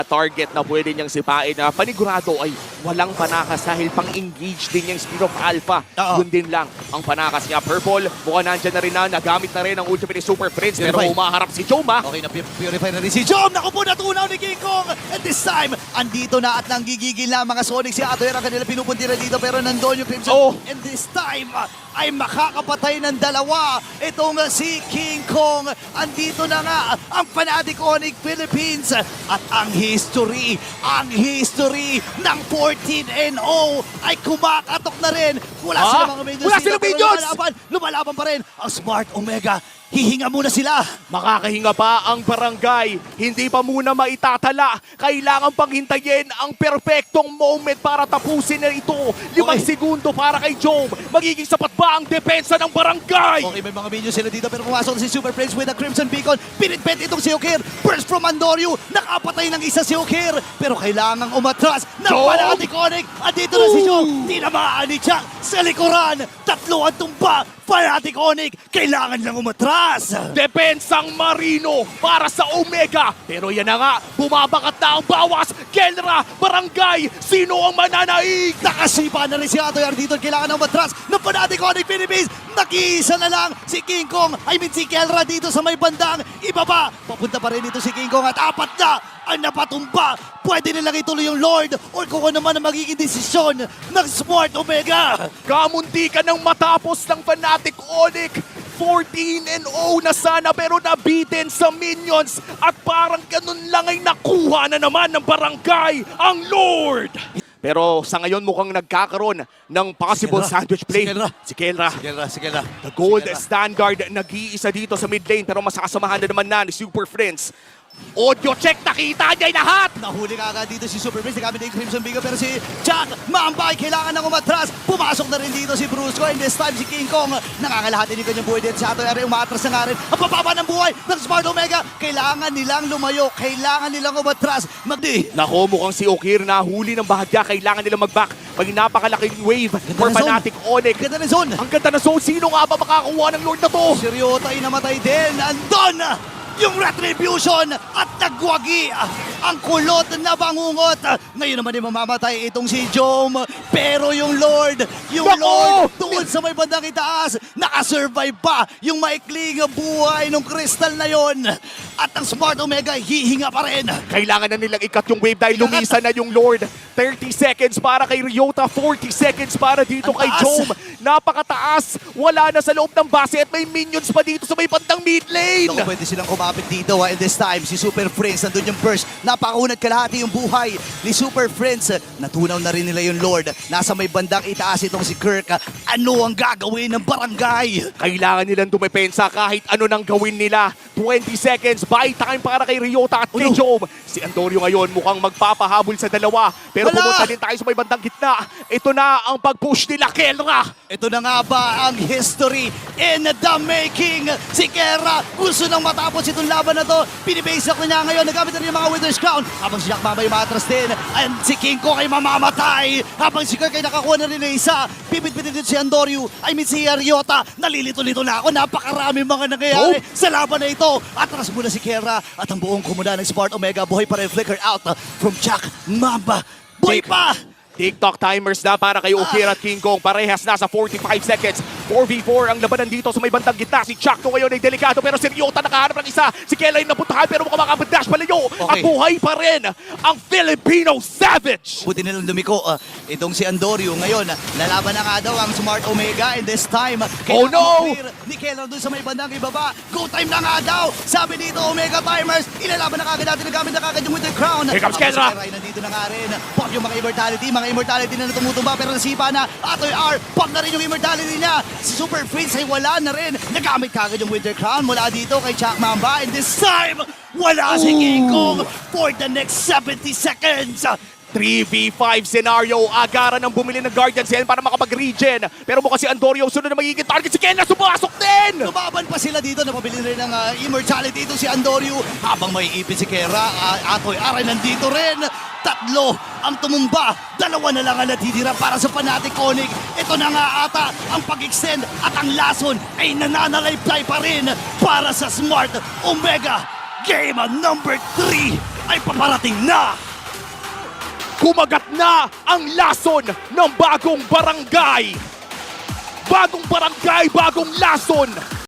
target na pwede niyang sipain na panigurado ay walang panakas dahil pang-engage din niyang Spear of Alpha. Yun din lang ang panakas niya. Purple, mukhang nandyan na rin na, nagamit na rin ang ultimate ni Super Friends pero umaharap si Joma. Okay, na-purify na rin si Jom. Naku po, natunaw ni King Kong. And this time, andito na at nanggigigil na mga Sonic. Si Atoy ang kanila pinupuntira dito pero nandun yung Crimson. And this time, ay makakapatay ng dalawa. Itong si King Kong. Andito na nga ang Fnatic Onyx Philippines. At ang history ng 14-0 ay kumakatok na rin. Wala silang mga minions. Wala silang minions! Lumalaban pa rin ang Smart Omega. Hihinga muna sila. Makakahinga pa ang barangay. Hindi pa muna maitatala. Kailangan pang hintayin ang perfectong moment para tapusin na ito. 5 segundo para kay Jom. Magiging sapat ba ang depensa ng barangay? Okay, may mga minions sila dito pero pumasok na si Super Friends with a Crimson Beacon. Pinitpet itong si Okir. Burst from Andoryu. Nakapatay ng isa si Okir. Pero kailangang umatras ng Fnatic Onyx. Andito na si Jom. Tinamaan ni Chuck sa likuran. 3 ang tumba. Fnatic Onyx. Kailangan lang umatras. Depensang Marino para sa Omega. Pero yan na nga, bumabakat na ang bawas. Kelra, barangay, sino ang mananaig? Nakasipa na rin si Atoy dito. Kailangan ng matras ng Fnatic Onyx Philippines. Nag-iisa na lang si King Kong. Si Kelra dito sa may bandang ibaba. Papunta pa rin dito si King Kong at 4 na ang napatumba. Pwede nilang ituloy yung Lord or kung ano naman ang magiging desisyon ng Smart Omega. Kamuntikan ng matapos ng Fnatic Onyx. 14-0 na sana pero nabitin sa minions at parang ganun lang ay nakuha na naman ng barangay ang Lord. Pero sa ngayon mukhang nagkakaroon ng possible sandwich play. Si Kelra. The gold standard nag-iisa dito sa mid lane pero masasamahan na naman na ni Super Friends. Audio check, nakita niya lahat! Nahuli ka agad dito si Super Prince, nagamit na yung Crimson Beacon pero si Chuck Mambay kailangan ng umatras. Pumasok na rin dito si Brusco and this time si King Kong nakakalahatin yung kanyang buhay dito sa Atoy Ari. Umatras na nga rin ang pababa ng buhay ng Smart Omega. Kailangan nilang lumayo, kailangan nilang umatras. Nako, mukhang si Okir nahuli ng bahagya. Kailangan nilang mag-back. Pag napakalaking wave for Fnatic Onyx. Ganda na zone. Ang ganda na zone. Sino nga ba makakuha ng Lord na to? Si Ryota ay namatay din. Andon yung retribution at nagwagi ang kulot na bangungot. Ngayon naman ay mamamatay itong si Jom. Pero yung Lord doon sa may bandang itaas, nakasurvive pa yung maikling buhay ng crystal na yon. At ang Smart Omega hihinga pa rin. Kailangan na nilang ikat yung wave dahil lumisa na yung Lord. 30 seconds para kay Ryota, 40 seconds para dito kay Jom. Napakataas. Wala na sa loob ng base at may minions pa dito sa may bandang mid lane. Pwede silang kumapit dito and this time si Super Friends nandun yung burst. Napakaunat kalahati yung buhay ni Super Friends. Natunaw na rin nila yung Lord. Nasa may bandang itaas itong si Kirk. Ano ang gagawin ng barangay? Kailangan nilang dumepensa kahit ano nang gawin nila. 20 seconds, buy time para kay Ryota at kay Jom. Si Andoryu ngayon mukhang magpapahabol sa dalawa. Pero pumunta din tayo sa may bandang gitna. Ito na ang pag-push nila, Kelra. Ito na nga ba ang history in the making? Si Kelra gusto nang matapos itong laban na to. Pinibase ako niya ngayon. Nagamit na rin yung mga Wither's Crown. Habang si Jack Mamba yung matras din. And si King Kong ay mamamatay. Habang si Kirk ay nakakuha na rin ng isa. Pipit-pitin din si Andoryu. Si Ryota. Nalilito-lito na ako. Napakarami mga nangyayari sa laban na ito. Atras muna si Kelra. At ang buong kumuna ng Smart Omega. Buhay pa rin flicker out from Jack Mamba. Buhay pa! TikTok timers na para kay Okir at King Kong. Parehas na sa 45 seconds. 4v4 ang labanan dito sa may bandang gitna. Si Chuck ngayon ay delikado pero si Ryota nakahanap ng isa. Si Kelly napuntahan pero mukhang makapadash palayo. At buhay pa rin ang Filipino Savage. Buti nilang dumiko. Itong si Andoryu ngayon. Lalaban na nga daw ang Smart Omega and this time. Ni Kelly doon sa may bandang ibaba. Go time na nga daw. Sabi dito Omega Timers. Ilalaban na kagad natin. Nagamit na kagad yung Winter Crown. Here comes Kelra. Nandito na nga rin. Pop yung mga immortality na tumutumba pero nasipa na. Atoy R. Pop na rin yung immortality niya. Si Super Prince ay wala na rin. Nagamit kagad yung Winter Crown mula dito kay Chuck Mamba. And this time, wala si King Kong for the next 70 seconds. 3v5 scenario. Agaran ng bumili ng Guardian Cell para makapag-regen. Pero mukhang si Andoryu sunod na magiging target. Si Kelra sumasok din! Lumaban pa sila dito. Napabili rin ng immortality ito si Andoryu. Habang may ipin si Kelra, Atoy Aray nandito rin. 3 ang tumumba. 2 na lang ang natitira para sa Fnatic Onyx. Ito na nga ata ang pag-extend at ang lason ay nananalayplay pa rin para sa Smart Omega. Game number 3 ay paparating na! Kumagat na ang lason ng bagong barangay. Bagong barangay, bagong lason.